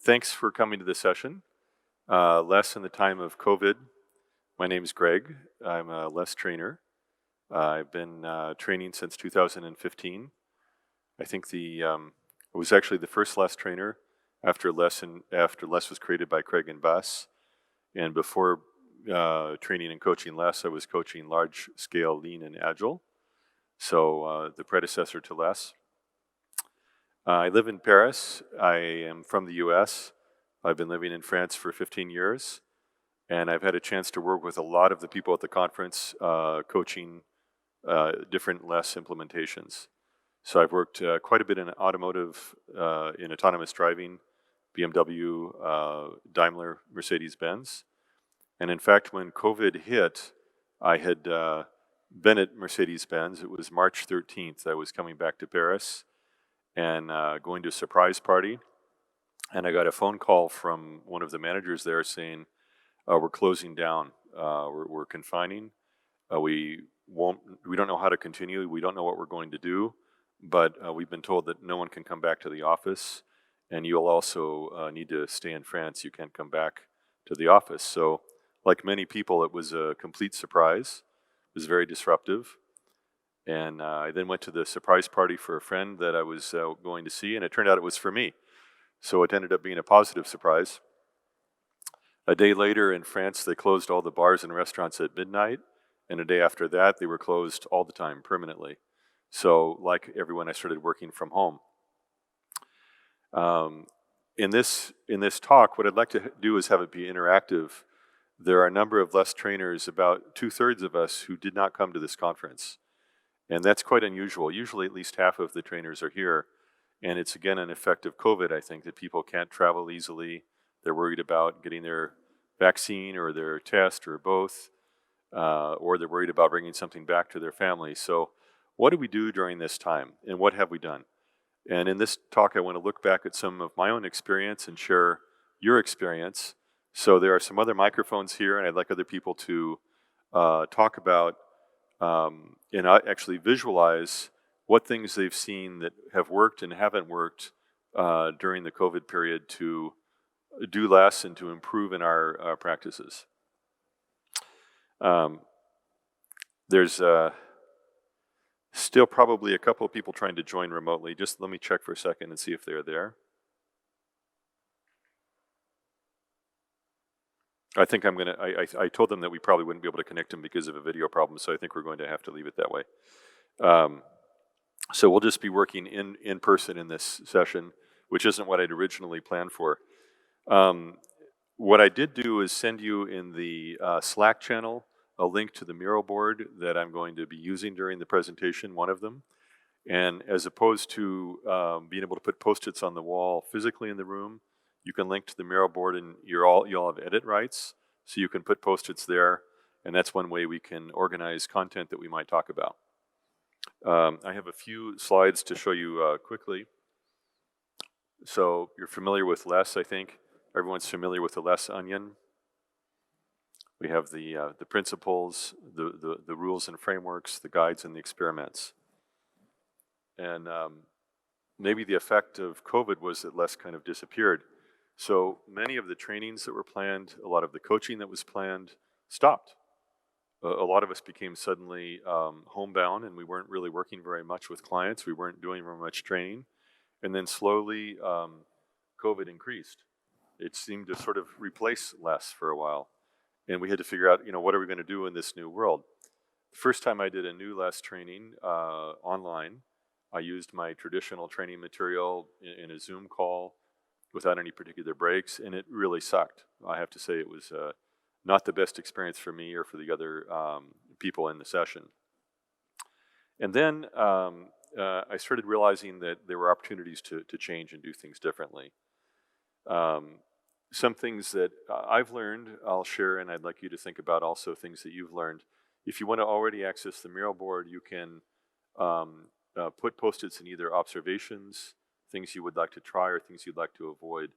Thanks for coming to this session. LeSS in the time of COVID. My name is Greg. I'm a LeSS trainer. I've been training since 2015. I think I was actually the first LeSS trainer after LeSS was created by Craig and Bus. And before training and coaching LeSS, I was coaching large-scale lean and agile. So the predecessor to LeSS. I live in Paris. I am from the US. I've been living in France for 15 years, and I've had a chance to work with a lot of the people at the conference coaching different LeSS implementations. So I've worked quite a bit in automotive, in autonomous driving, BMW, Daimler, Mercedes-Benz. And in fact, when COVID hit, I had been at Mercedes-Benz. It was March 13th. I was coming back to Paris and going to a surprise party. And I got a phone call from one of the managers there saying, we're closing down, we're confining. We don't know how to continue. We don't know what we're going to do, but we've been told that no one can come back to the office, and you'll also need to stay in France. You can't come back to the office. So like many people, it was a complete surprise. It was very disruptive. And I then went to the surprise party for a friend that I was going to see, and it turned out it was for me. So it ended up being a positive surprise. A day later in France, they closed all the bars and restaurants at midnight, and a day after that, they were closed all the time, permanently. So like everyone, I started working from home. In this talk, what I'd like to do is have it be interactive. There are a number of LeSS trainers, about 2/3 of us, who did not come to this conference. And that's quite unusual. Usually at least half of the trainers are here. And it's again an effect of COVID, I think, that people can't travel easily. They're worried about getting their vaccine or their test or both, or they're worried about bringing something back to their family. So what do we do during this time, and what have we done? And in this talk, I want to look back at some of my own experience and share your experience. So there are some other microphones here, and I'd like other people to talk about and actually visualize what things they've seen that have worked and haven't worked during the COVID period to do less and to improve in our practices. There's still probably a couple of people trying to join remotely. Just let me check for a second and see if they're there. I think I'm gonna, I told them that we probably wouldn't be able to connect them because of a video problem, so I think we're going to have to leave it that way. So we'll just be working in person in this session, which isn't what I'd originally planned for. What I did do is send you in the Slack channel a link to the mural board that I'm going to be using during the presentation, one of them. And as opposed to being able to put Post-its on the wall physically in the room, you can link to the mural board, and you'll have edit rights, so you can put Post-its there, and that's one way we can organize content that we might talk about. I have a few slides to show you quickly. So you're familiar with LeSS, I think. Everyone's familiar with the LeSS onion. We have the principles, the rules and frameworks, the guides, and the experiments. And maybe the effect of COVID was that LeSS kind of disappeared. So many of the trainings that were planned, a lot of the coaching that was planned, stopped. A lot of us became suddenly homebound, and we weren't really working very much with clients. We weren't doing very much training. And then slowly, COVID increased. It seemed to sort of replace LeSS for a while. And we had to figure out, what are we going to do in this new world? The first time I did a new LeSS training online, I used my traditional training material in a Zoom call without any particular breaks, and it really sucked. I have to say it was not the best experience for me or for the other people in the session. And then I started realizing that there were opportunities to change and do things differently. Some things that I've learned, I'll share, and I'd like you to think about also things that you've learned. If you want to already access the mural board, you can put Post-its in either observations, things you would like to try, or things you'd like to avoid.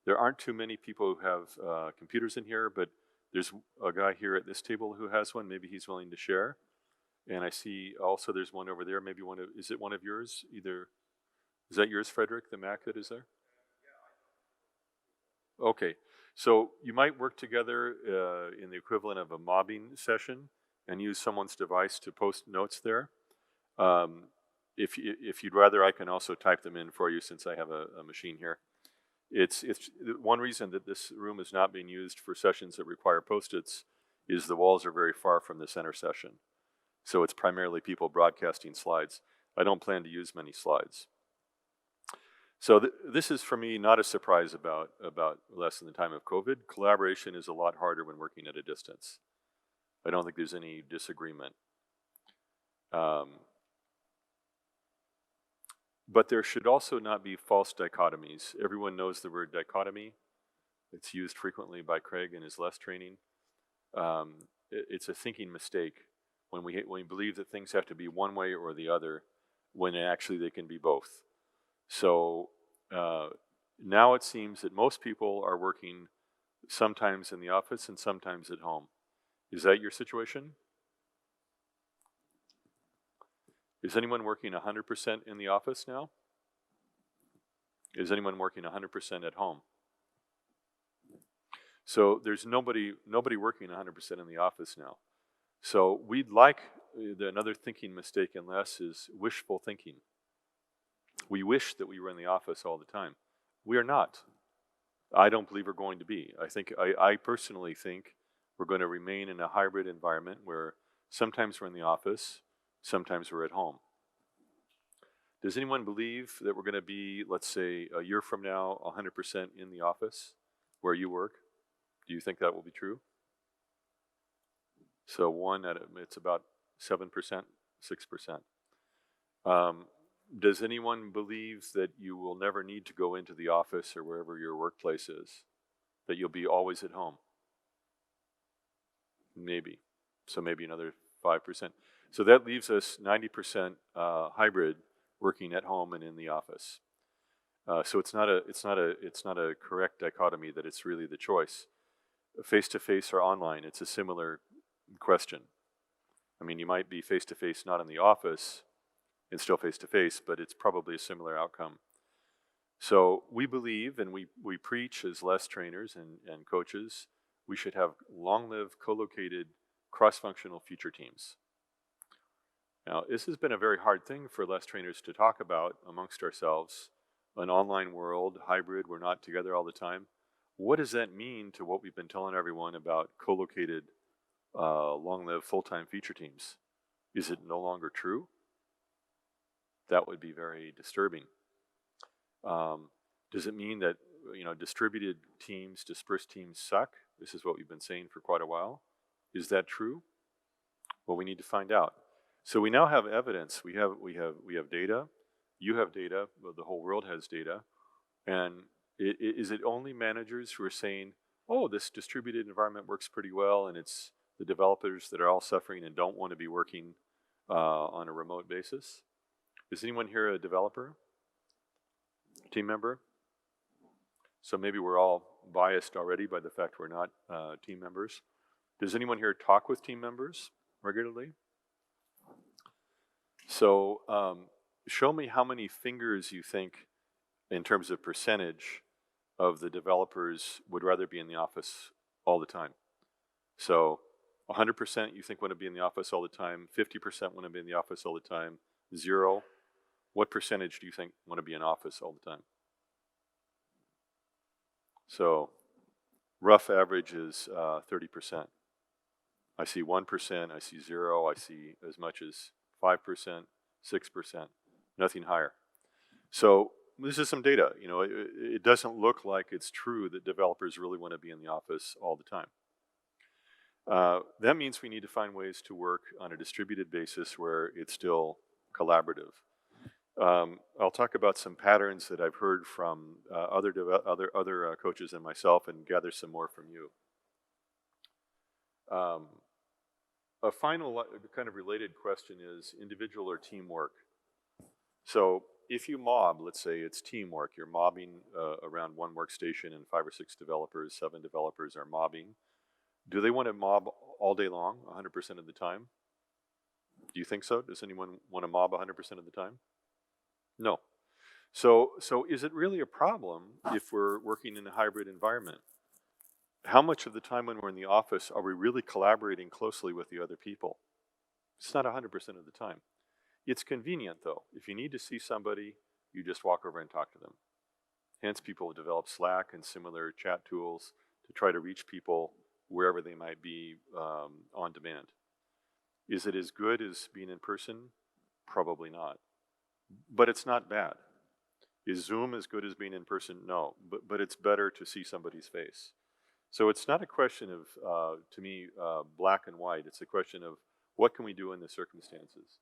There aren't too many people who have computers in here, but there's a guy here at this table who has one. Maybe he's willing to share. And I see also there's one over there. Maybe is it one of yours? Is that yours, Frederick, the Mac that is there? Okay, so you might work together in the equivalent of a mobbing session and use someone's device to post notes there. Um, if you'd rather, I can also type them in for you since I have a machine here. It's one reason that this room is not being used for sessions that require post-its is the walls are very far from the center session. So it's primarily people broadcasting slides. I don't plan to use many slides. So this is for me not a surprise about less in the time of COVID. Collaboration is a lot harder when working at a distance. I don't think there's any disagreement. But there should also not be false dichotomies. Everyone knows the word dichotomy. It's used frequently by Craig in his LeSS training. It's a thinking mistake when we believe that things have to be one way or the other, when actually they can be both. So now it seems that most people are working sometimes in the office and sometimes at home. Is that your situation? Is anyone working 100% in the office now? Is anyone working 100% at home? So there's nobody working 100% in the office now. So we'd like, another thinking mistake in LeSS is wishful thinking. We wish that we were in the office all the time. We are not. I don't believe we're going to be. I personally think we're going to remain in a hybrid environment where sometimes we're in the office, sometimes we're at home. Does anyone believe that we're going to be, let's say, a year from now, 100% in the office where you work? Do you think that will be true? So it's about 7%, 6%. Does anyone believe that you will never need to go into the office or wherever your workplace is? That you'll be always at home? Maybe. So maybe another 5%. So that leaves us 90% hybrid, working at home and in the office. So it's not a correct dichotomy that it's really the choice. Face-to-face or online, it's a similar question. I mean, you might be face-to-face not in the office and still face-to-face, but it's probably a similar outcome. So we believe and we preach as LeSS trainers and coaches, we should have long-lived, co-located, cross-functional future teams. Now, this has been a very hard thing for LeSS trainers to talk about amongst ourselves. An online world, hybrid, we're not together all the time. What does that mean to what we've been telling everyone about co-located, long-lived, full-time feature teams? Is it no longer true? That would be very disturbing. Does it mean that distributed teams, dispersed teams suck? This is what we've been saying for quite a while. Is that true? Well, we need to find out. So we now have evidence. We have data. You have data. Well, the whole world has data. And is it only managers who are saying, "Oh, this distributed environment works pretty well," and it's the developers that are all suffering and don't want to be working on a remote basis? Is anyone here a developer? Team member? So maybe we're all biased already by the fact we're not team members. Does anyone here talk with team members regularly? So show me how many fingers you think, in terms of percentage, of the developers would rather be in the office all the time. So 100% you think want to be in the office all the time, 50% want to be in the office all the time, 0. What percentage do you think want to be in office all the time? So rough average is 30%. I see 1%, I see 0, I see as much as 5%, 6%, nothing higher. So this is some data. It doesn't look like it's true that developers really want to be in the office all the time. That means we need to find ways to work on a distributed basis where it's still collaborative. I'll talk about some patterns that I've heard from other coaches and myself, and gather some more from you. A final kind of related question is individual or teamwork. So if you mob, let's say it's teamwork, you're mobbing around one workstation and 5 or 6 developers, 7 developers are mobbing. Do they want to mob all day long, 100% of the time? Do you think so? Does anyone want to mob 100% of the time? No. So is it really a problem if we're working in a hybrid environment? How much of the time when we're in the office are we really collaborating closely with the other people? It's not 100% of the time. It's convenient though. If you need to see somebody, you just walk over and talk to them. Hence, people have developed Slack and similar chat tools to try to reach people wherever they might be on demand. Is it as good as being in person? Probably not. But it's not bad. Is Zoom as good as being in person? No, but it's better to see somebody's face. So it's not a question of, to me, black and white. It's a question of what can we do in the circumstances.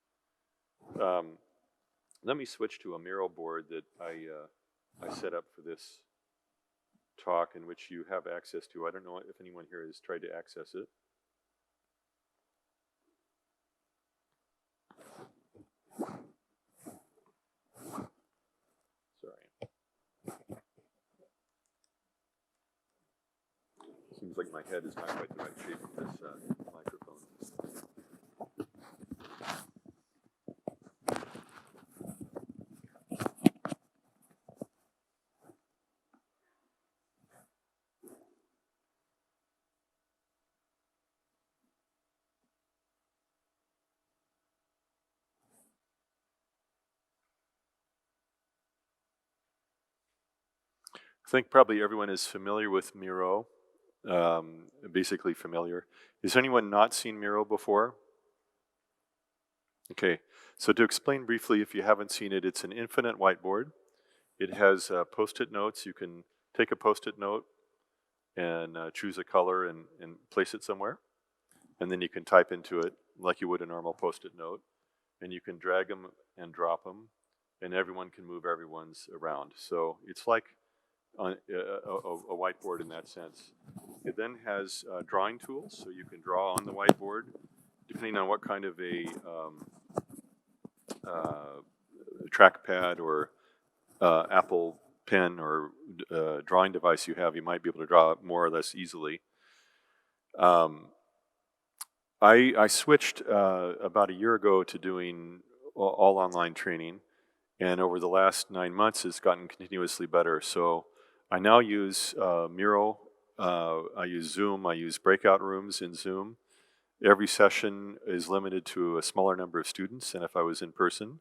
Let me switch to a Miro board that I set up for this talk, in which you have access to. I don't know if anyone here has tried to access it. Sorry. Seems like my head is not quite the right shape of this microphone. I think probably everyone is familiar with Miro, basically familiar. Has anyone not seen Miro before? Okay, so to explain briefly, if you haven't seen it, it's an infinite whiteboard. It has post-it notes. You can take a post-it note and choose a color and place it somewhere. And then you can type into it like you would a normal post-it note. And you can drag them and drop them, and everyone can move everyone's around. So it's like a whiteboard in that sense. It then has drawing tools, so you can draw on the whiteboard, depending on what kind of a trackpad or Apple pen or drawing device you have, you might be able to draw more or less easily. I switched about a year ago to doing all online training, and over the last 9 months it's gotten continuously better. So I now use Miro, I use Zoom, I use Breakout Rooms in Zoom. Every session is limited to a smaller number of students than if I was in person.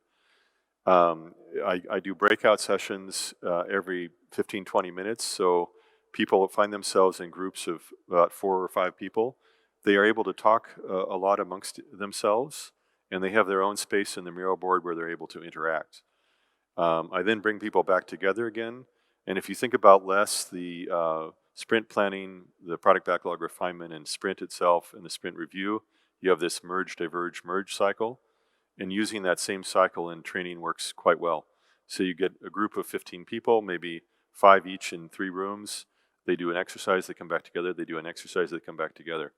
I do breakout sessions every 15-20 minutes, so people find themselves in groups of about 4 or 5 people. They are able to talk a lot amongst themselves, and they have their own space in the Miro board where they're able to interact. I then bring people back together again, and if you think about LeSS, the sprint planning, the product backlog refinement, and sprint itself, and the sprint review, you have this merge, diverge, merge cycle. And using that same cycle in training works quite well. So you get a group of 15 people, maybe 5 each in 3 rooms. They do an exercise, they come back together. They do an exercise, they come back together.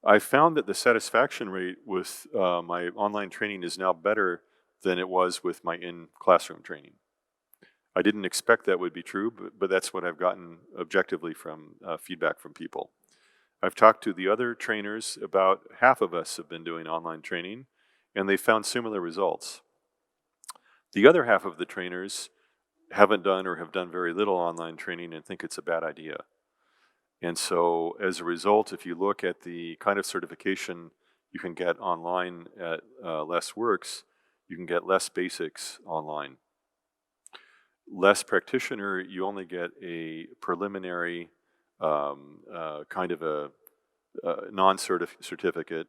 I found that the satisfaction rate with my online training is now better than it was with my in-classroom training. I didn't expect that would be true, but that's what I've gotten objectively from feedback from people. I've talked to the other trainers. About half of us have been doing online training, and they found similar results. The other half of the trainers haven't done or have done very little online training and think it's a bad idea. And so as a result, if you look at the kind of certification you can get online at LeSS Works, you can get LeSS Basics online. LeSS Practitioner, you only get a preliminary kind of a non-certificate,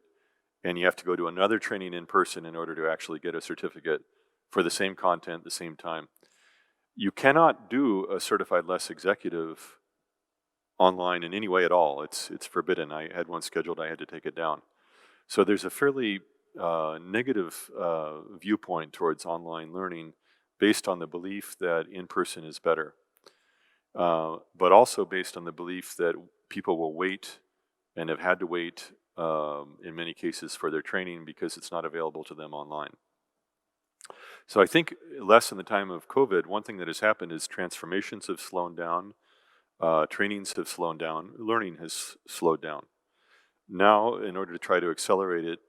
and you have to go to another training in person in order to actually get a certificate for the same content, the same time. You cannot do a certified LeSS executive online in any way at all. It's forbidden. I had one scheduled, I had to take it down. So there's a fairly negative viewpoint towards online learning based on the belief that in-person is better, but also based on the belief that people will wait and have had to wait in many cases for their training because it's not available to them online. So I think less in the time of COVID, one thing that has happened is transformations have slowed down, trainings have slowed down, learning has slowed down. Now, in order to try to accelerate it,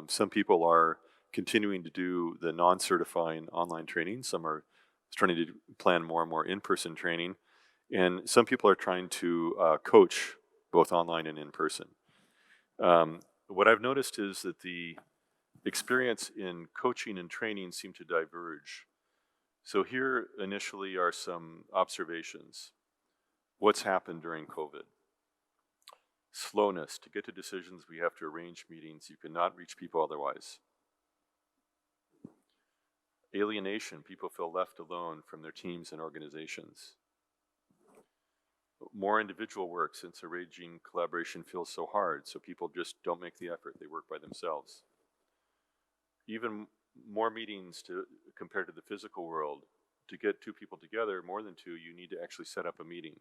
some people are continuing to do the non-certifying online training. Some are starting to plan more and more in-person training. And some people are trying to coach both online and in person. What I've noticed is that the experience in coaching and training seem to diverge. So here initially are some observations. What's happened during COVID? Slowness. To get to decisions, we have to arrange meetings. You cannot reach people otherwise. Alienation. People feel left alone from their teams and organizations. More individual work, since arranging collaboration feels so hard, so people just don't make the effort. They work by themselves. Even more meetings compared to the physical world. To get two people together, more than two, you need to actually set up a meeting.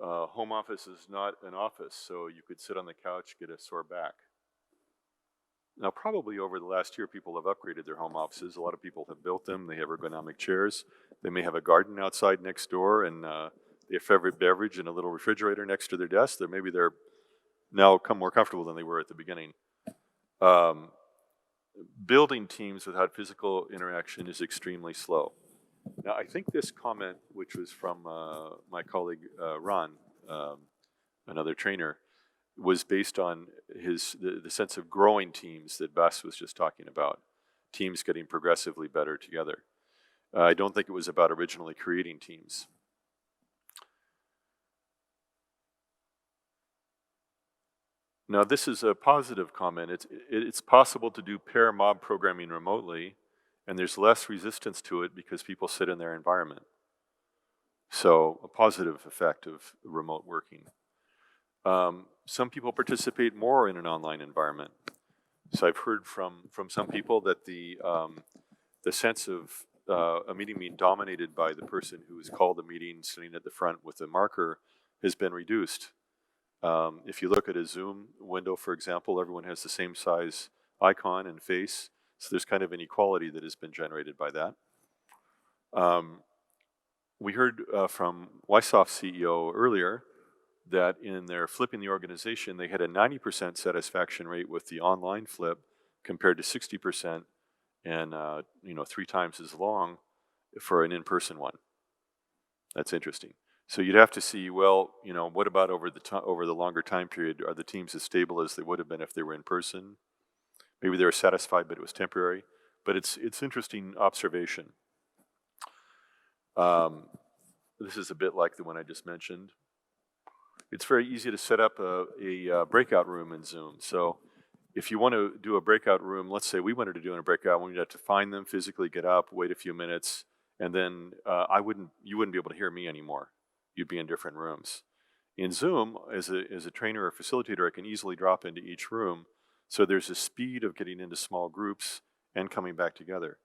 Home office is not an office, so you could sit on the couch, get a sore back. Now, probably over the last year, people have upgraded their home offices. A lot of people have built them. They have ergonomic chairs. They may have a garden outside next door, and they have favorite beverage and a little refrigerator next to their desk. Maybe they're now more comfortable than they were at the beginning. Building teams without physical interaction is extremely slow. Now, I think this comment, which was from my colleague Ron, another trainer, was based on the sense of growing teams that Bas was just talking about, teams getting progressively better together. I don't think it was about originally creating teams. Now, this is a positive comment. It's possible to do pair mob programming remotely, and there's less resistance to it because people sit in their environment. So, a positive effect of remote working. Some people participate more in an online environment. So I've heard from some people that the sense of a meeting being dominated by the person who has called the meeting sitting at the front with a marker has been reduced. If you look at a Zoom window, for example, everyone has the same size icon and face, so there's kind of an equality that has been generated by that. We heard from Wysoft's CEO earlier that in their flipping the organization, they had a 90% satisfaction rate with the online flip compared to 60% and 3 times as long for an in-person one. That's interesting. So you'd have to see, well, what about over the longer time period? Are the teams as stable as they would have been if they were in person? Maybe they were satisfied, but it was temporary. But it's interesting observation. This is a bit like the one I just mentioned. It's very easy to set up a breakout room in Zoom. So if you want to do a breakout room, let's say we wanted to do a breakout, we'd have to find them, physically get up, wait a few minutes, and then you wouldn't be able to hear me anymore. You'd be in different rooms. In Zoom, as a trainer or facilitator, I can easily drop into each room. So there's a speed of getting into small groups and coming back together.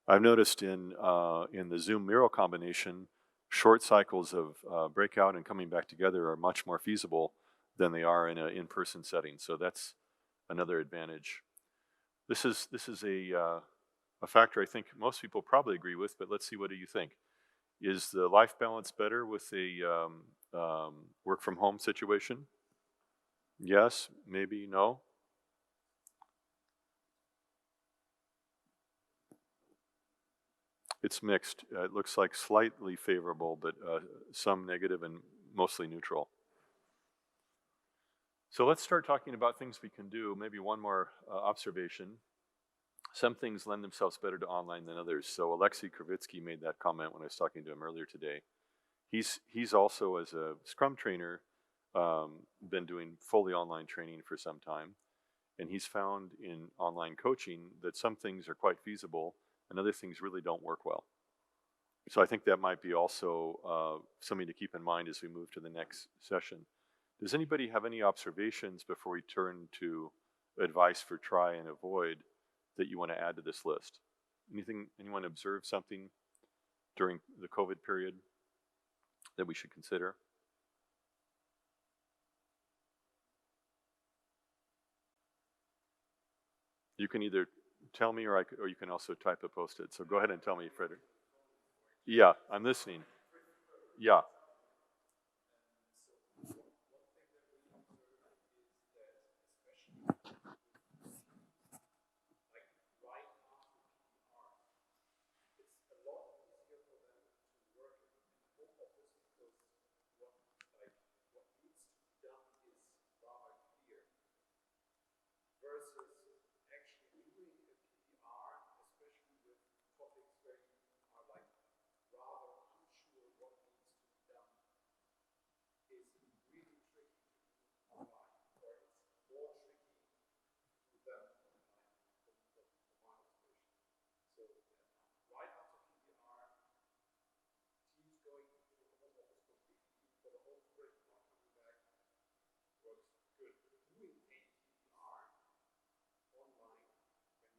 I've noticed in the Zoom Miro combination, short cycles of breakout and coming back together are much more feasible than they are in an in-person setting. So that's another advantage. This is a factor I think most people probably agree with, but let's see, what do you think? Is the life balance better with a work from home situation? Yes, maybe, no? It's mixed. It looks like slightly favorable, but some negative and mostly neutral. So let's start talking about things we can do. Maybe one more observation. Some things lend themselves better to online than others. So Alexei Kravitsky made that comment when I was talking to him earlier today. He's also, as a Scrum trainer, been doing fully online training for some time. And he's found in online coaching that some things are quite feasible and other things really don't work well. So I think that might be also something to keep in mind as we move to the next session. Does anybody have any observations before we turn to advice for try and avoid that you want to add to this list? Anyone observe something during the COVID period that we should consider? You can either tell me or you can also type a post-it. So go ahead and tell me, Frederick. Yeah, I'm listening. Yeah. done is rather clear versus actually doing a PDR, especially with topics where you are like rather unsure what needs to be done, is really tricky to do online, or it's more tricky to do them online from my observation. So right after PDR, teams going into home office completely, even for the whole sprint, not coming back, works good. Doing a PDR online when you don't know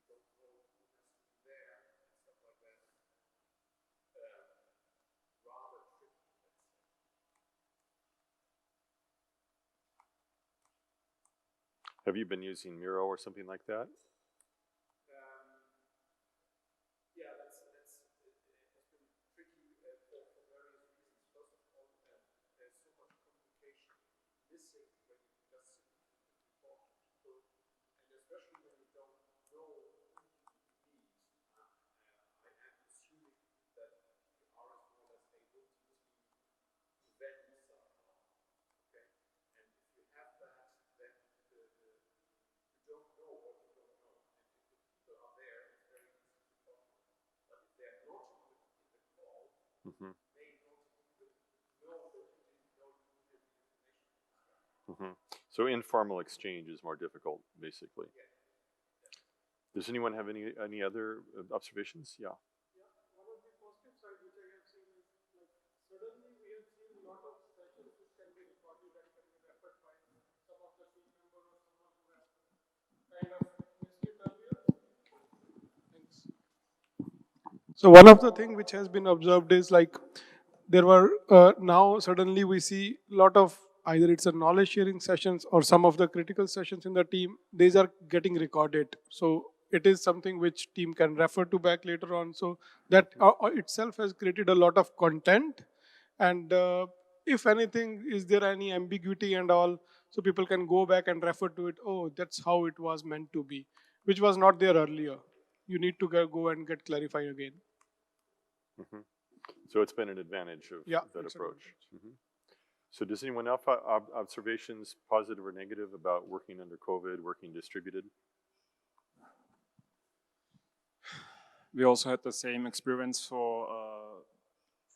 who has to be there and stuff like that, rather tricky, let's say. Have you been using Miro or something like that? Yeah, it has been tricky for various reasons. First of all, there's so much communication missing when you just simply talk to people, and especially when you don't know who you meet. I am assuming that PR is more or less a multi-team event somehow. Okay, and if you have that, then you don't know what you don't know, and if the people are there, it's very easy to talk to them. But if they're not in the call, may not even know that you didn't know you needed the information. So informal exchange is more difficult, basically. Yeah. Does anyone have any other observations? Yeah. Yeah, one of the positive side which I have seen is like suddenly we have seen a lot of sessions which can be recorded and can be referred by some of the team member or someone who has kind of missed it earlier. Thanks. So one of the thing which has been observed is like there were now suddenly we see a lot of either it's a knowledge sharing sessions or some of the critical sessions in the team, these are getting recorded, so it is something which team can refer to back later on, so that itself has created a lot of content, and if anything is there any ambiguity and all, so people can go back and refer to it, oh that's how it was meant to be, which was not there earlier, you need to go and get clarified again. So it's been an advantage of that approach. So does anyone else have observations, positive or negative, about working under COVID, working distributed? We also had the same experience for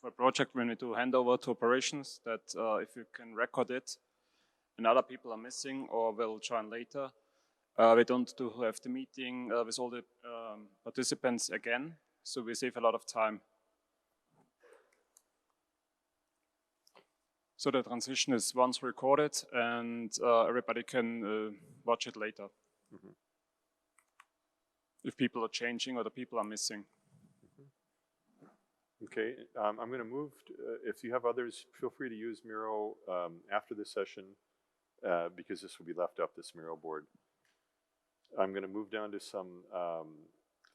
a project when we do handover to operations, that if you can record it and other people are missing or will join later, we don't have the meeting with all the participants again, so we save a lot of time. So the transition is once recorded and everybody can watch it later. If people are changing or the people are missing. Okay, I'm going to move, if you have others, feel free to use Miro after this session because this will be left up, this Miro board. I'm going to move down to some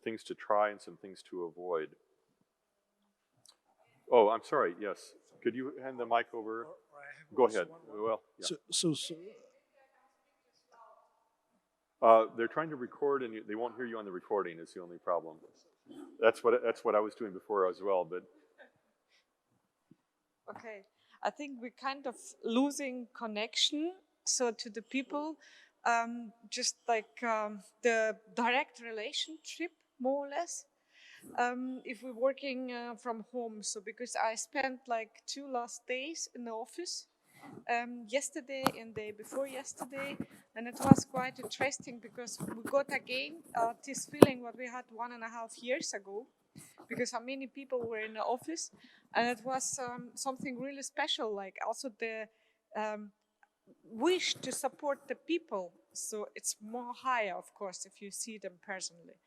things to try and some things to avoid. Oh, I'm sorry, yes. Could you hand the mic over? Go ahead. Well, yeah. So they're trying to record and they won't hear you on the recording is the only problem. That's what I was doing before as well, but. Okay, I think we're kind of losing connection. So to the people, just like the direct relationship, more or less. If we're working from home, so because I spent like 2 last days in the office, yesterday and day before yesterday, and it was quite interesting because we got again this feeling what we had 1.5 years ago, because how many people were in the office, and it was something really special, like also the wish to support the people. So it's more higher, of course, if you see them personally.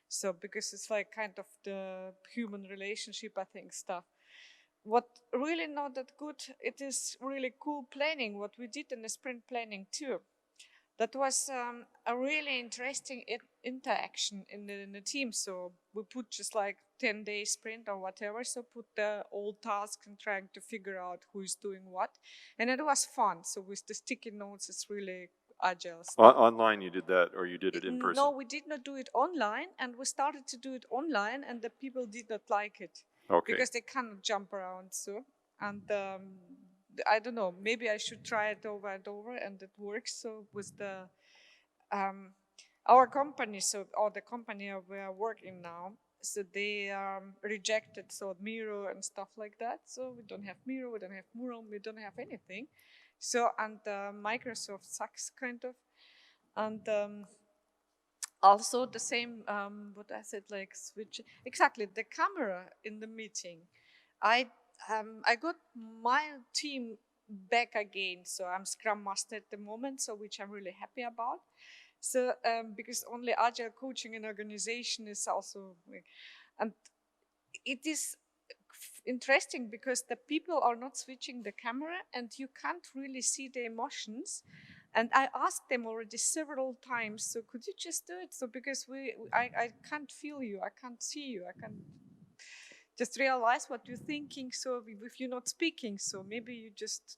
So because it's like kind of the human relationship, I think, stuff. What really not that good, it is really cool planning, what we did in the sprint planning too. That was a really interesting interaction in the team. So we put just like 10-day sprint or whatever. So put the old tasks and trying to figure out who is doing what. And it was fun. So with the sticky notes, it's really agile stuff. Online you did that, or you did it in person? No, we did not do it online. And we started to do it online, and the people did not like it. Okay. Because they cannot jump around. So, and I don't know, maybe I should try it over and over, and it works. So with the our company, or the company we are working now, so they rejected Miro and stuff like that. So we don't have Miro, we don't have Mural, we don't have anything. So, and Microsoft sucks kind of, and also the same. What I said, like switch exactly the camera in the meeting. I got my team back again, so I'm Scrum Master at the moment, so which I'm really happy about. So because only agile coaching and organization is also, and it is interesting because the people are not switching the camera and you can't really see the emotions. And I asked them already several times, so could you just do it? So because I can't feel you, I can't see you, I can't just realize what you're thinking. So if you're not speaking, so maybe you just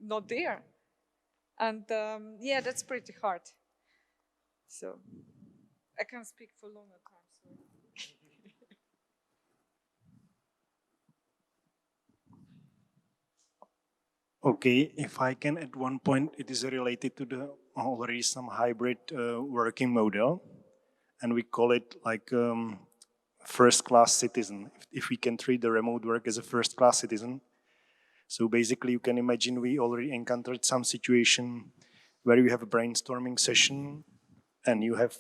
not there. And yeah, that's pretty hard. So I can speak for longer time. So. Okay, if I can at one point, it is related to the already some hybrid working model, and we call it like first-class citizen. If we can treat the remote work as a first-class citizen, so basically you can imagine we already encountered some situation where you have a brainstorming session, and you have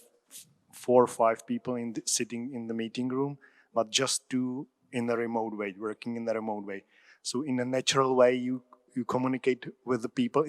4 or 5 people sitting in the meeting room, but just 2 in a remote way, working in a remote way. So in a natural way, you communicate with the people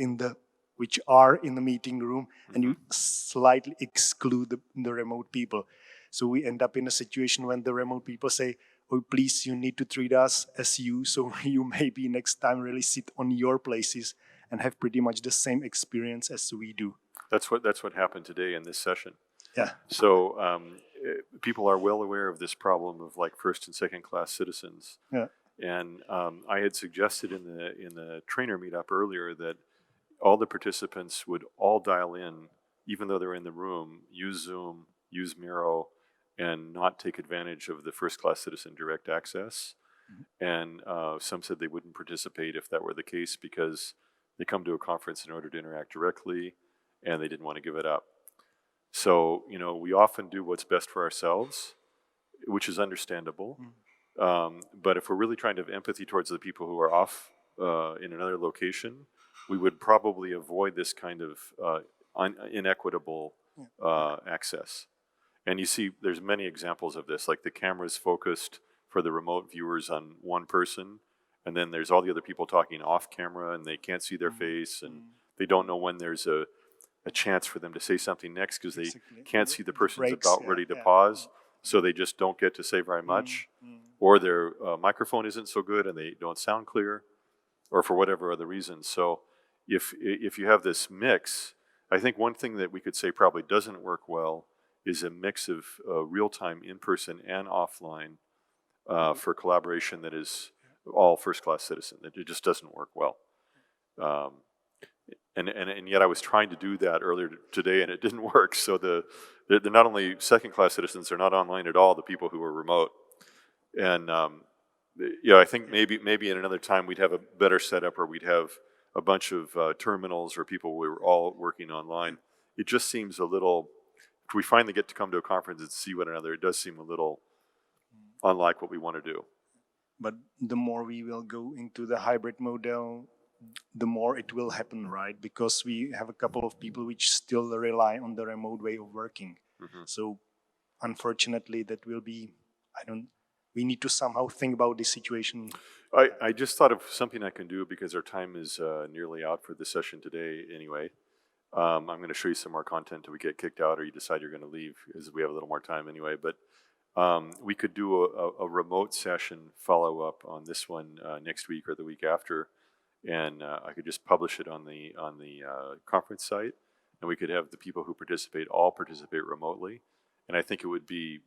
which are in the meeting room, and you slightly exclude the remote people. So we end up in a situation when the remote people say, "Oh, please, you need to treat us as you, so you maybe next time really sit on your places and have pretty much the same experience as we do." That's what happened today in this session. Yeah. So people are well aware of this problem of like first and second class citizens. Yeah. And I had suggested in the trainer meetup earlier that all the participants would all dial in, even though they're in the room, use Zoom, use Miro, and not take advantage of the first class citizen direct access. Mm-hmm. And some said they wouldn't participate if that were the case because they come to a conference in order to interact directly, and they didn't want to give it up. So, we often do what's best for ourselves, which is understandable. But if we're really trying to have empathy towards the people who are off in another location, we would probably avoid this kind of inequitable access. And you see, there's many examples of this, like the camera's focused for the remote viewers on one person, and then there's all the other people talking off camera, and they can't see their face, and they don't know when there's a chance for them to say something next because they can't see the person's about ready to pause, so they just don't get to say very much, or their microphone isn't so good and they don't sound clear, or for whatever other reason. So if you have this mix, I think one thing that we could say probably doesn't work well is a mix of real-time in-person and offline for collaboration that is all first-class citizen. It just doesn't work well. And yet I was trying to do that earlier today, and it didn't work. So they're not only second-class citizens, they're not online at all, the people who are remote. And I think maybe in another time we'd have a better setup, or we'd have a bunch of terminals or people who were all working online. It just seems a little, if we finally get to come to a conference and see one another, it does seem a little unlike what we want to do. But the more we will go into the hybrid model, the more it will happen, right? Because we have a couple of people which still rely on the remote way of working. So unfortunately, that will be, we need to somehow think about this situation. I just thought of something I can do because our time is nearly out for the session today anyway. I'm going to show you some more content until we get kicked out or you decide you're going to leave because we have a little more time anyway. But we could do a remote session follow-up on this one next week or the week after. And I could just publish it on the conference site, and we could have the people who all participate remotely. And I think it would be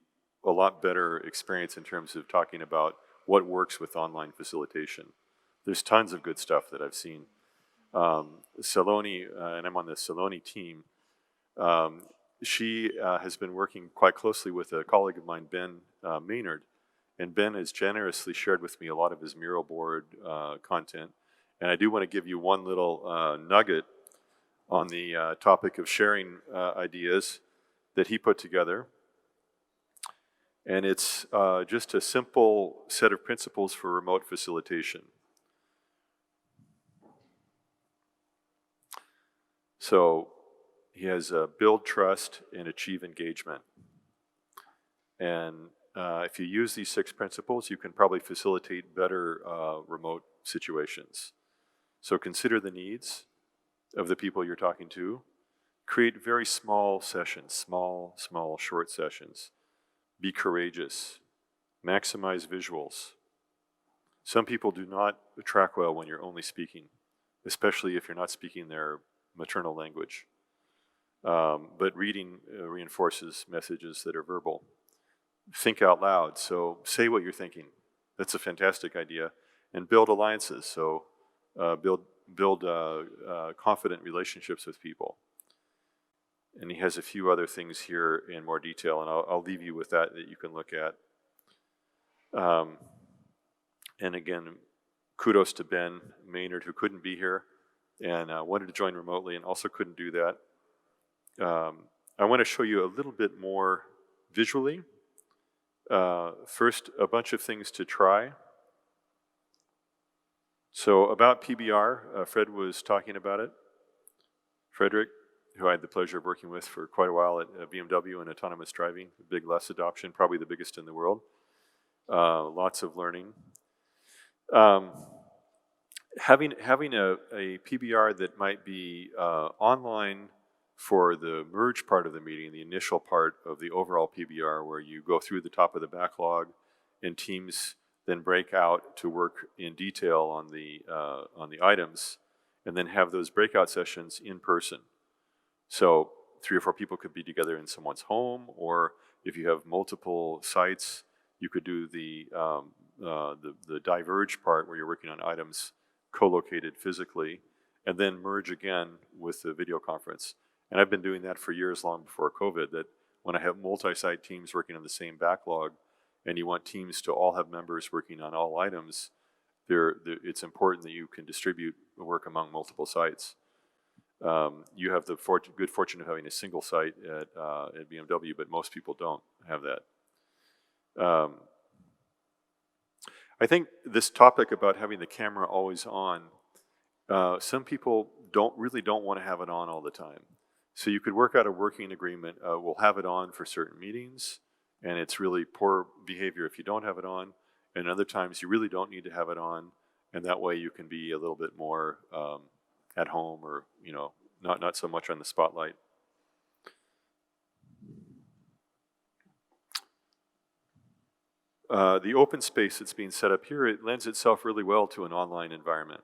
a lot better experience in terms of talking about what works with online facilitation. There's tons of good stuff that I've seen. Saloni, and I'm on the Saloni team, she has been working quite closely with a colleague of mine, Ben Maynard, and Ben has generously shared with me a lot of his Miro board content. And I do want to give you one little nugget on the topic of sharing ideas that he put together. And it's just a simple set of principles for remote facilitation. So he has build trust and achieve engagement. And if you use these 6 principles, you can probably facilitate better remote situations. So consider the needs of the people you're talking to. Create very small sessions, small, short sessions. Be courageous. Maximize visuals. Some people do not track well when you're only speaking, especially if you're not speaking their maternal language. But reading reinforces messages that are verbal. Think out loud, so say what you're thinking. That's a fantastic idea. And build alliances, so build confident relationships with people. And he has a few other things here in more detail, and I'll leave you with that you can look at. And again, kudos to Ben Maynard, who couldn't be here and wanted to join remotely and also couldn't do that. I want to show you a little bit more visually. First, a bunch of things to try. So about PBR, Fred was talking about it. Frederick, who I had the pleasure of working with for quite a while at BMW and autonomous driving, big LeSS adoption, probably the biggest in the world. Lots of learning. Having a PBR that might be online for the merge part of the meeting, the initial part of the overall PBR, where you go through the top of the backlog and teams then break out to work in detail on the items, and then have those breakout sessions in person. So 3 or 4 people could be together in someone's home, or if you have multiple sites, you could do the diverge part where you're working on items co-located physically, and then merge again with the video conference. And I've been doing that for years, long before COVID, that when I have multi-site teams working on the same backlog, and you want teams to all have members working on all items, it's important that you can distribute the work among multiple sites. You have the good fortune of having a single site at BMW, but most people don't have that. I think this topic about having the camera always on, some people really don't want to have it on all the time. So you could work out a working agreement. We'll have it on for certain meetings, and it's really poor behavior if you don't have it on. And other times you really don't need to have it on, and that way you can be a little bit more at home, or not so much on the spotlight. The open space that's being set up here, it lends itself really well to an online environment.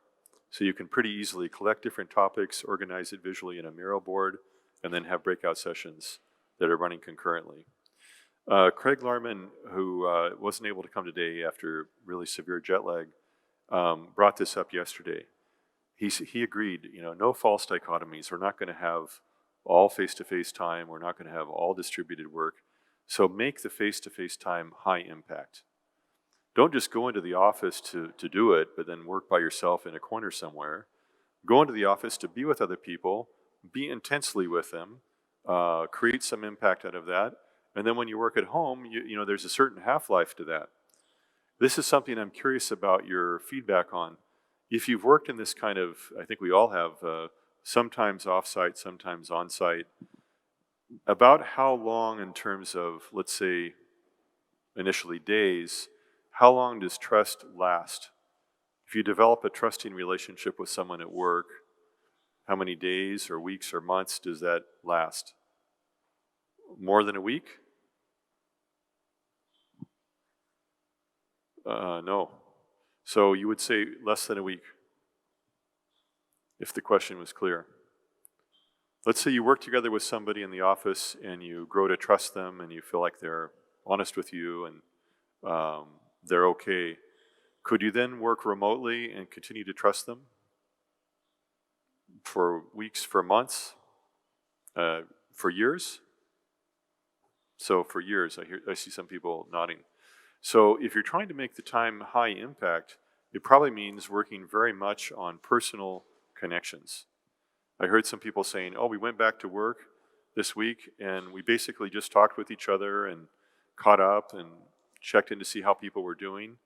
So you can pretty easily collect different topics, organize it visually in a Miro board, and then have breakout sessions that are running concurrently. Craig Larman, who wasn't able to come today after really severe jet lag, brought this up yesterday. He agreed, no false dichotomies. We're not going to have all face-to-face time. We're not going to have all distributed work. So make the face-to-face time high impact. Don't just go into the office to do it, but then work by yourself in a corner somewhere. Go into the office to be with other people, be intensely with them, create some impact out of that, and then when you work at home, there's a certain half-life to that. This is something I'm curious about your feedback on. If you've worked in this kind of, I think we all have, sometimes off-site, sometimes on-site, about how long in terms of, let's say, initially days, how long does trust last? If you develop a trusting relationship with someone at work, how many days or weeks or months does that last? More than a week? No. So you would say less than a week, if the question was clear. Let's say you work together with somebody in the office and you grow to trust them and you feel like they're honest with you and they're okay. Could you then work remotely and continue to trust them for weeks, for months, for years? So for years, I see some people nodding. So if you're trying to make the time high impact, it probably means working very much on personal connections. I heard some people saying, oh, we went back to work this week and we basically just talked with each other and caught up and checked in to see how people were doing.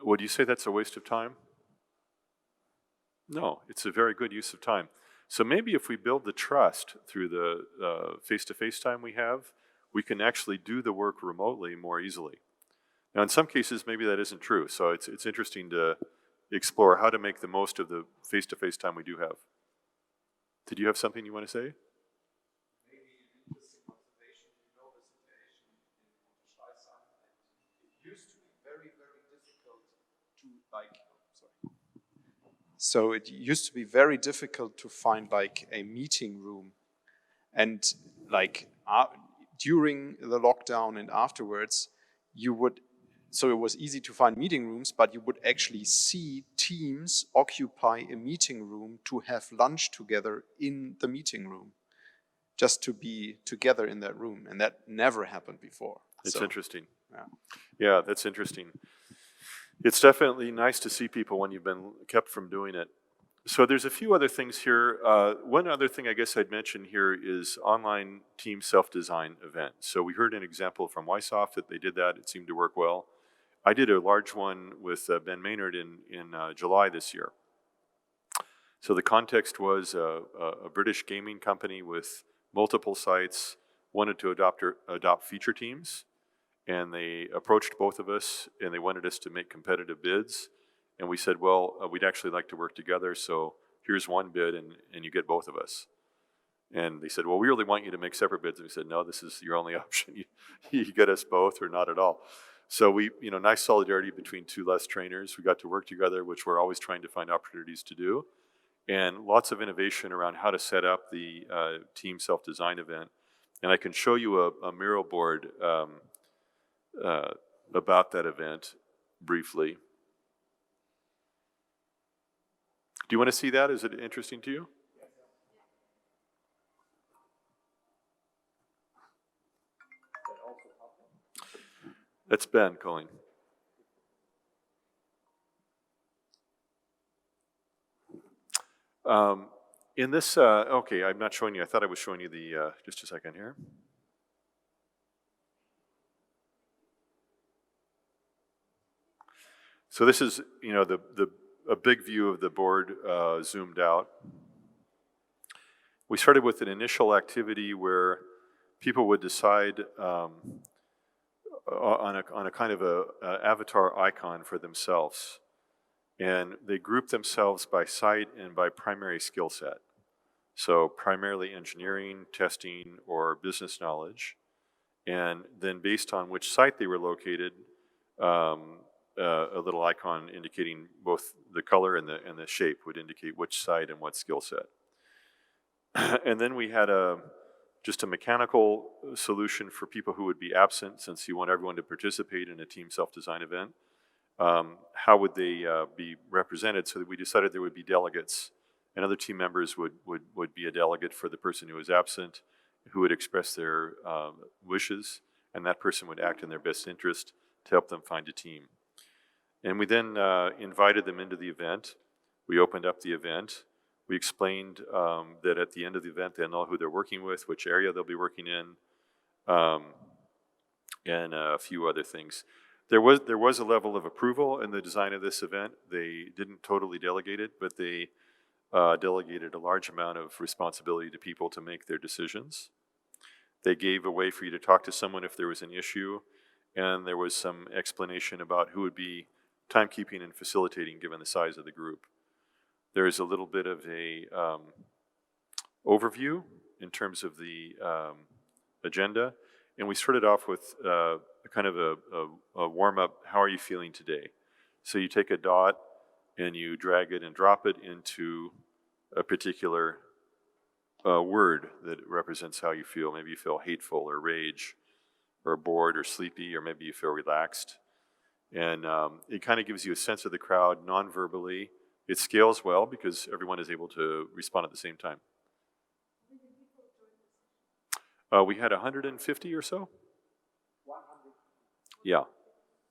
Would you say that's a waste of time? No, it's a very good use of time. So maybe if we build the trust through the face-to-face time we have, we can actually do the work remotely more easily. Now, in some cases, maybe that isn't true. So it's interesting to explore how to make the most of the face-to-face time we do have. Did you have something you want to say? Maybe an interesting observation, you know the situation in Unterschleißheim, and it used to be very, very difficult to So it used to be very difficult to find like a meeting room, and like during the lockdown and afterwards, so it was easy to find meeting rooms, but you would actually see teams occupy a meeting room to have lunch together in the meeting room, just to be together in that room. And that never happened before. It's interesting. Yeah. Yeah, that's interesting. It's definitely nice to see people when you've been kept from doing it. So there's a few other things here. One other thing I guess I'd mention here is online team self-design event. So we heard an example from Wysoft that they did that. It seemed to work well. I did a large one with Ben Maynard in July this year. So the context was a British gaming company with multiple sites wanted to adopt feature teams, and they approached both of us and they wanted us to make competitive bids. And we said, well, we'd actually like to work together, so here's one bid and you get both of us. And they said, well, we really want you to make separate bids. And we said, no, this is your only option. You get us both or not at all. So we, nice solidarity between two LeSS trainers. We got to work together, which we're always trying to find opportunities to do. And lots of innovation around how to set up the team self-design event. And I can show you a mural board about that event briefly. Do you want to see that? Is it interesting to you? That's Ben calling. In this, okay, I'm not showing you. I thought I was showing you the, just a second here. So this is, a big view of the board zoomed out. We started with an initial activity where people would decide on a kind of a avatar icon for themselves. And they group themselves by site and by primary skill set. So primarily engineering, testing, or business knowledge. And then based on which site they were located, a little icon indicating both the color and the shape would indicate which site and what skill set. And then we had just a mechanical solution for people who would be absent, since you want everyone to participate in a team self-design event. How would they be represented? So that we decided there would be delegates, and other team members would be a delegate for the person who was absent, who would express their wishes, and that person would act in their best interest to help them find a team. And we then invited them into the event. We opened up the event. We explained that at the end of the event, they'll know who they're working with, which area they'll be working in, and a few other things. There was a level of approval in the design of this event. They didn't totally delegate it, but they delegated a large amount of responsibility to people to make their decisions. They gave a way for you to talk to someone if there was an issue, and there was some explanation about who would be timekeeping and facilitating given the size of the group. There is a little bit of a overview in terms of the agenda, and we started off with kind of a warm-up, how are you feeling today? So you take a dot and you drag it and drop it into a particular word that represents how you feel. Maybe you feel hateful or rage or bored or sleepy, or maybe you feel relaxed. And it kind of gives you a sense of the crowd non-verbally. It scales well because everyone is able to respond at the same time. We had 150 or so. 100. Yeah,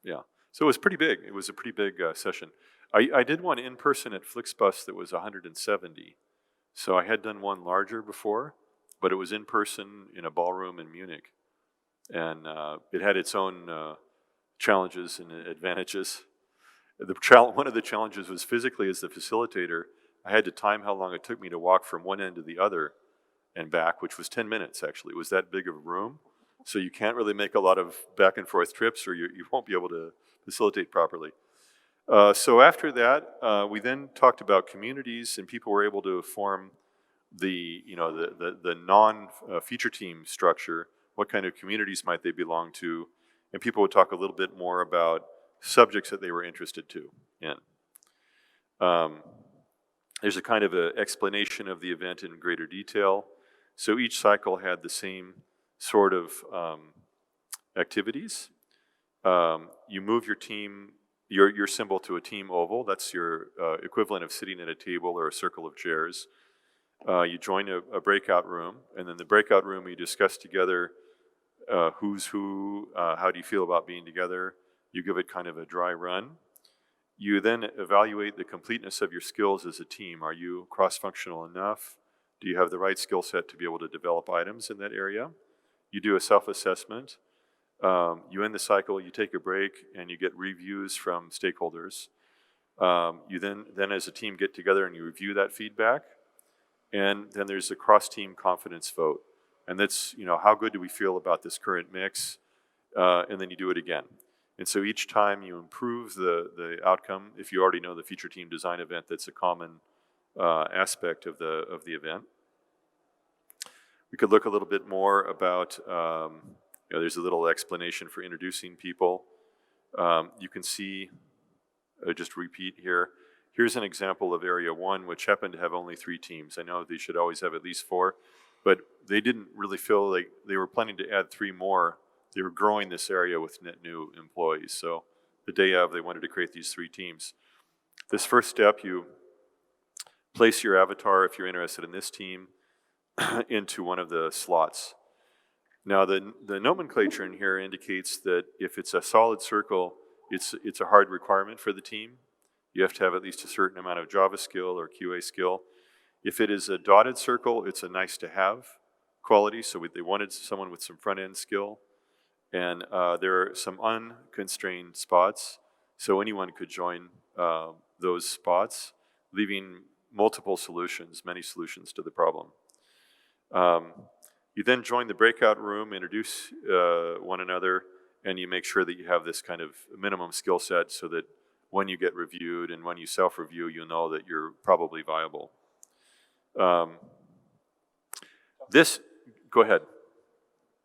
yeah. So it was pretty big. It was a pretty big session. I did one in person at Flixbus that was 170. So I had done one larger before, but it was in person in a ballroom in Munich. And it had its own challenges and advantages. One of the challenges was physically, as the facilitator, I had to time how long it took me to walk from one end to the other and back, which was 10 minutes actually. It was that big of a room. So you can't really make a lot of back and forth trips or you won't be able to facilitate properly. So after that, we then talked about communities, and people were able to form the non-feature team structure. What kind of communities might they belong to? And people would talk a little bit more about subjects that they were interested in. There's a kind of an explanation of the event in greater detail. So each cycle had the same sort of activities. You move your team, your symbol to a team oval. That's your equivalent of sitting at a table or a circle of chairs. You join a breakout room, and then the breakout room you discuss together who's who, how do you feel about being together. You give it kind of a dry run. You then evaluate the completeness of your skills as a team. Are you cross-functional enough? Do you have the right skill set to be able to develop items in that area? You do a self-assessment. You end the cycle, you take a break, and you get reviews from stakeholders. You then as a team get together and you review that feedback. And then there's a cross-team confidence vote. And that's, how good do we feel about this current mix? And then you do it again. And so each time you improve the outcome. If you already know the feature team design event, that's a common aspect of the event. We could look a little bit more about, there's a little explanation for introducing people. You can see, just repeat here. Here's an example of Area 1, which happened to have only 3 teams. I know they should always have at least 4, but they didn't really feel like they were planning to add 3 more. They were growing this area with net new employees. So the day of, they wanted to create these 3 teams. This first step, you place your avatar, if you're interested in this team, into one of the slots. Now the nomenclature in here indicates that if it's a solid circle, it's a hard requirement for the team. You have to have at least a certain amount of Java skill or QA skill. If it is a dotted circle, it's a nice to have quality. So they wanted someone with some front end skill. And there are some unconstrained spots. So anyone could join those spots, leaving multiple solutions, many solutions to the problem. You then join the breakout room, introduce one another, and you make sure that you have this kind of minimum skill set so that when you get reviewed and when you self-review, you know that you're probably viable. Go ahead.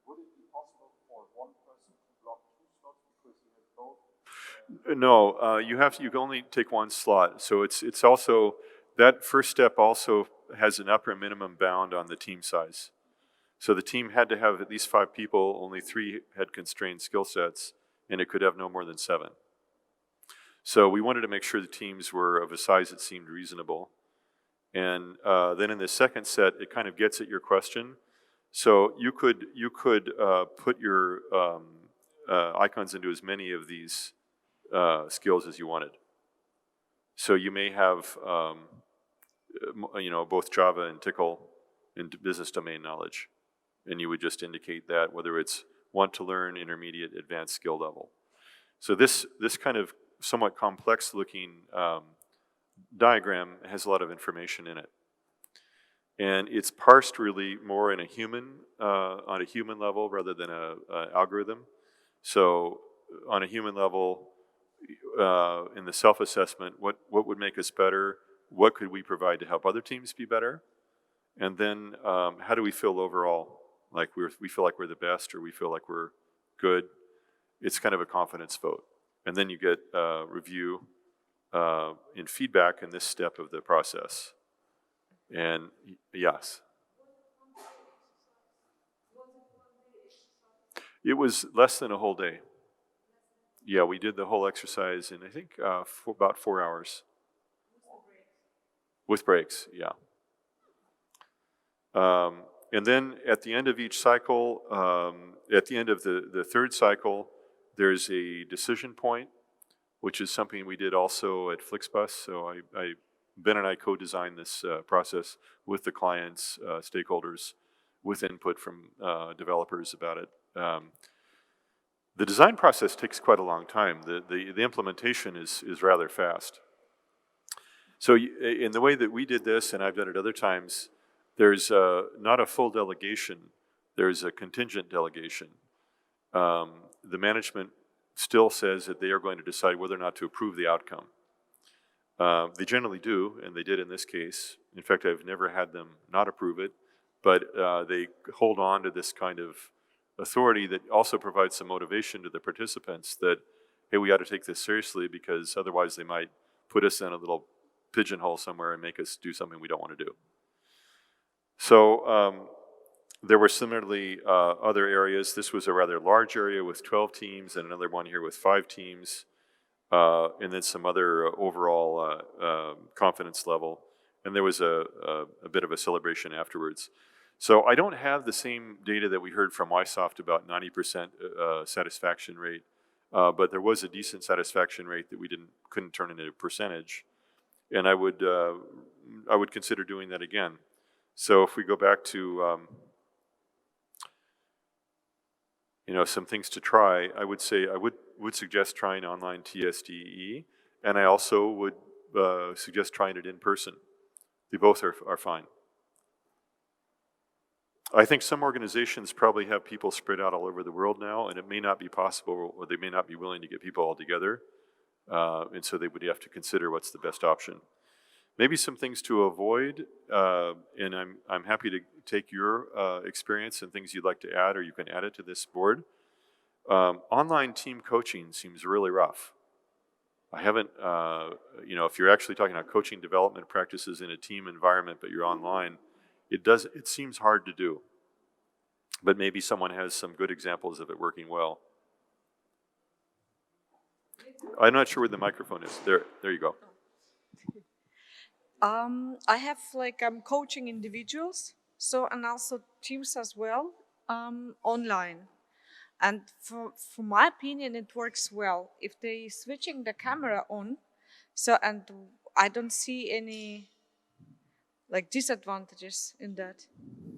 Would it be possible for one person to block 2 slots because he has both? No, you can only take 1 slot. So it's also, that first step also has an upper minimum bound on the team size. So the team had to have at least 5 people, only 3 had constrained skill sets, and it could have no more than 7. So we wanted to make sure the teams were of a size that seemed reasonable. And then in the second set, it kind of gets at your question. So you could put your icons into as many of these skills as you wanted. So you may have both Java and Tickle and business domain knowledge. And you would just indicate that, whether it's want to learn, intermediate, advanced skill level. So this kind of somewhat complex looking diagram has a lot of information in it. And it's parsed really more in on a human level rather than an algorithm. So on a human level, in the self-assessment, what would make us better? What could we provide to help other teams be better? And then how do we feel overall? Like we feel like we're the best, or we feel like we're good. It's kind of a confidence vote. And then you get review and feedback in this step of the process. And yes. It was less than a whole day. Yeah, we did the whole exercise in, I think, for about 4 hours. With breaks, yeah. And then at the end of each cycle, at the end of the third cycle, there's a decision point. which is something we did also at Flixbus. So Ben and I co-designed this process with the clients, stakeholders, with input from developers about it. The design process takes quite a long time. The implementation is rather fast. So in the way that we did this, and I've done it other times, there's not a full delegation, there's a contingent delegation. The management still says that they are going to decide whether or not to approve the outcome. They generally do, and they did in this case. In fact, I've never had them not approve it, but they hold on to this kind of authority that also provides some motivation to the participants that, hey, we ought to take this seriously because otherwise they might put us in a little pigeonhole somewhere and make us do something we don't want to do. So there were similarly other areas. This was a rather large area with 12 teams and another one here with 5 teams. And then some other overall confidence level. And there was a bit of a celebration afterwards. So I don't have the same data that we heard from Wysoft about 90% satisfaction rate, but there was a decent satisfaction rate that we couldn't turn into a percentage. And I would consider doing that again. So if we go back to some things to try, I would say I would suggest trying online TSDE, and I also would suggest trying it in person. They both are fine. I think some organizations probably have people spread out all over the world now, and it may not be possible, or they may not be willing to get people all together, and so they would have to consider what's the best option. Maybe some things to avoid, and I'm happy to take your experience and things you'd like to add, or you can add it to this board. Online team coaching seems really rough. I haven't, if you're actually talking about coaching development practices in a team environment, but you're online, it seems hard to do. But maybe someone has some good examples of it working well. I'm not sure where the microphone is. There you go. I have I'm coaching individuals, and also teams as well, online. And for my opinion, it works well. If they switching the camera on, and I don't see any disadvantages in that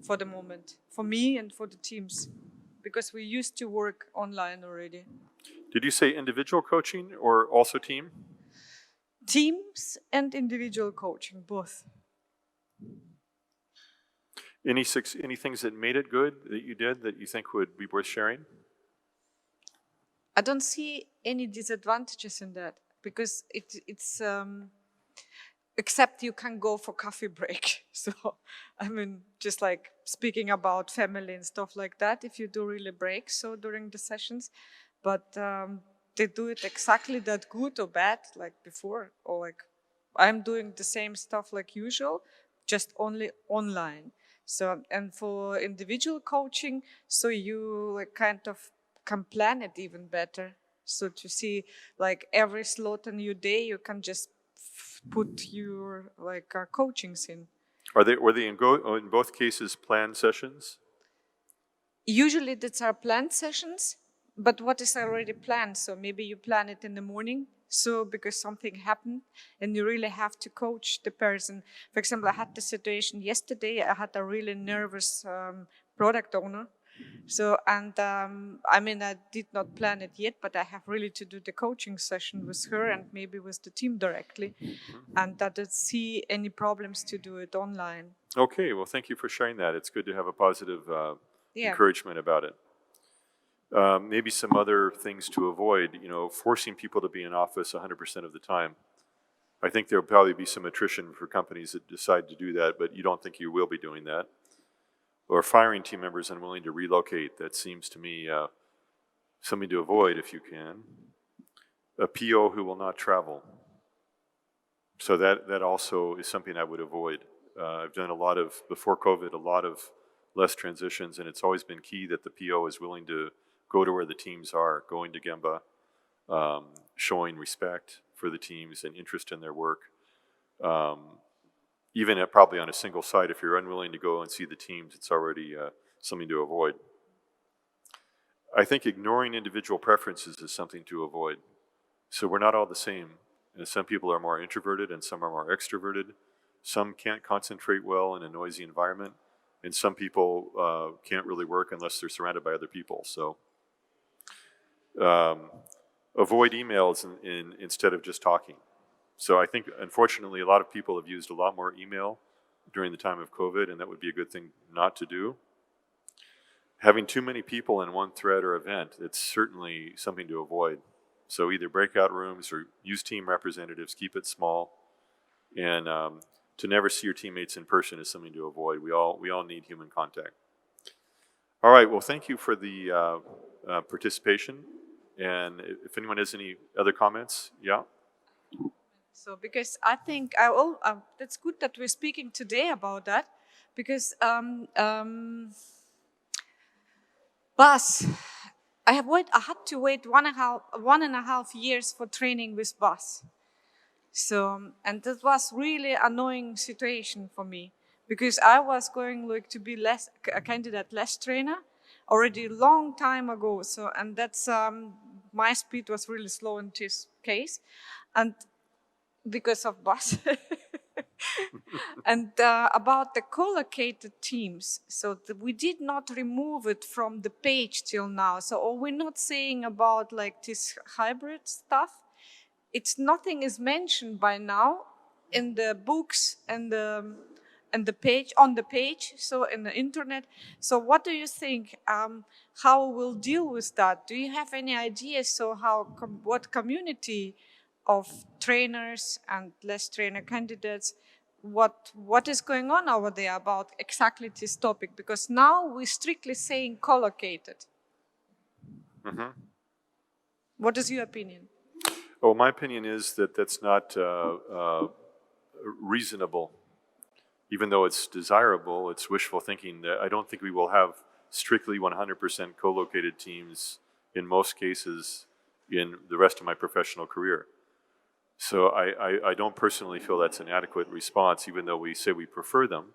for the moment, for me and for the teams, because we used to work online already. Did you say individual coaching or also team? Teams and individual coaching, both. Any things that made it good that you did that you think would be worth sharing? I don't see any disadvantages in that because it's except you can go for coffee break. So just speaking about family and stuff like that, if you do really break during the sessions, but they do it exactly that good or bad like before, or I'm doing the same stuff like usual, just only online. So, and for individual coaching, so you kind of can plan it even better. So to see every slot in your day, you can just put your coachings in. Were they in both cases planned sessions? Usually that's our planned sessions, but what is already planned? So maybe you plan it in the morning. So because something happened and you really have to coach the person. For example, I had the situation yesterday. I had a really nervous product owner. So, and I did not plan it yet, but I have really to do the coaching session with her and maybe with the team directly. And I don't see any problems to do it online. Okay, well, thank you for sharing that. It's good to have a positive encouragement about it. Maybe some other things to avoid, forcing people to be in office 100% of the time. I think there'll probably be some attrition for companies that decide to do that, but you don't think you will be doing that. Or firing team members unwilling to relocate. That seems to me something to avoid if you can. A PO who will not travel. So that also is something I would avoid. I've done before COVID, a lot of LeSS transitions, and it's always been key that the PO is willing to go to where the teams are, going to Gemba, showing respect for the teams and interest in their work. Even probably on a single site, if you're unwilling to go and see the teams, it's already something to avoid. I think ignoring individual preferences is something to avoid. So we're not all the same. Some people are more introverted and some are more extroverted. Some can't concentrate well in a noisy environment, and some people can't really work unless they're surrounded by other people. So avoid emails instead of just talking. So I think, unfortunately, a lot of people have used a lot more email during the time of COVID, and that would be a good thing not to do. Having too many people in one thread or event, it's certainly something to avoid. So either breakout rooms or use team representatives, keep it small, and to never see your teammates in person is something to avoid. We all need human contact. All right, well, thank you for the participation. And if anyone has any other comments, yeah? So because I think that's good that we're speaking today about that, because bus, I had to wait 1.5 years for training with bus. So, and that was really annoying situation for me, because I was going to be a candidate less trainer already a long time ago. So, and that's my speed was really slow in this case, and because of bus. And about the collocated teams, so we did not remove it from the page till now. So we're not saying about like this hybrid stuff. It's nothing is mentioned by now in the books and the page on the page, so in the internet. So what do you think? How we'll deal with that? Do you have any ideas? So what community of trainers and less trainer candidates, what is going on over there about exactly this topic? Because now we're strictly saying collocated. Mm-hmm. What is your opinion? Oh, my opinion is that that's not reasonable. Even though it's desirable, it's wishful thinking. That I don't think we will have strictly 100% co-located teams in most cases in the rest of my professional career. So I don't personally feel that's an adequate response, even though we say we prefer them.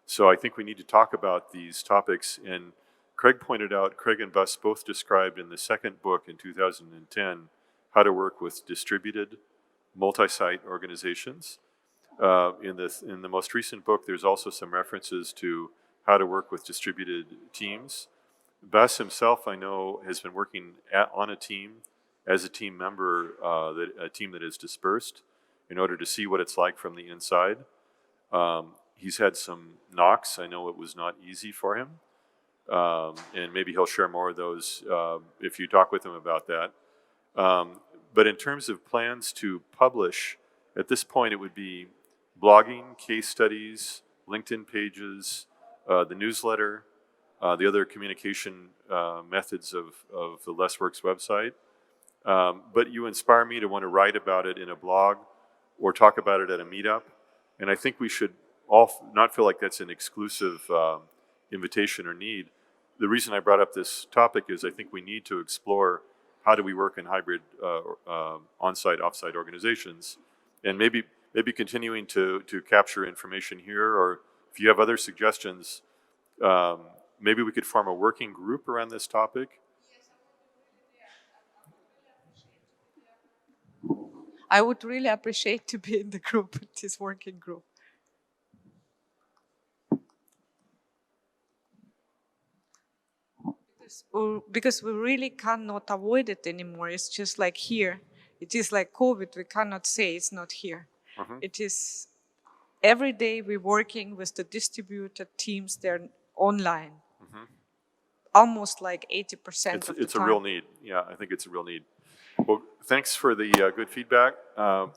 So I think we need to talk about these topics. And Craig and Bus both described in the second book in 2010 how to work with distributed multi-site organizations. In the most recent book, there's also some references to how to work with distributed teams. Bas himself, I know, has been working on a team as a team member, a team that is dispersed, in order to see what it's like from the inside. He's had some knocks. I know it was not easy for him. And maybe he'll share more of those if you talk with him about that. But in terms of plans to publish, at this point it would be blogging, case studies, LinkedIn pages, the newsletter, the other communication methods of the LeSSworks website. But you inspire me to want to write about it in a blog or talk about it at a meetup. And I think we should all not feel like that's an exclusive invitation or need. The reason I brought up this topic is I think we need to explore how do we work in hybrid on-site, off-site organizations, and maybe continuing to capture information here, or if you have other suggestions, maybe we could form a working group around this topic. I would really appreciate to be in the group, this working group. Because we really cannot avoid it anymore. It's just like here. It is like COVID. We cannot say it's not here. Mm-hmm. It is every day we're working with the distributed teams. They're online. Mm-hmm. Almost like 80% of the time. It's a real need. Yeah, I think it's a real need. Well, thanks for the good feedback.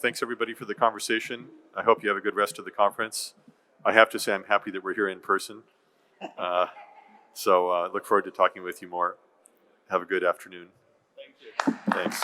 Thanks everybody for the conversation. I hope you have a good rest of the conference. I have to say I'm happy that we're here in person. So look forward to talking with you more. Have a good afternoon. Thank you. Thanks.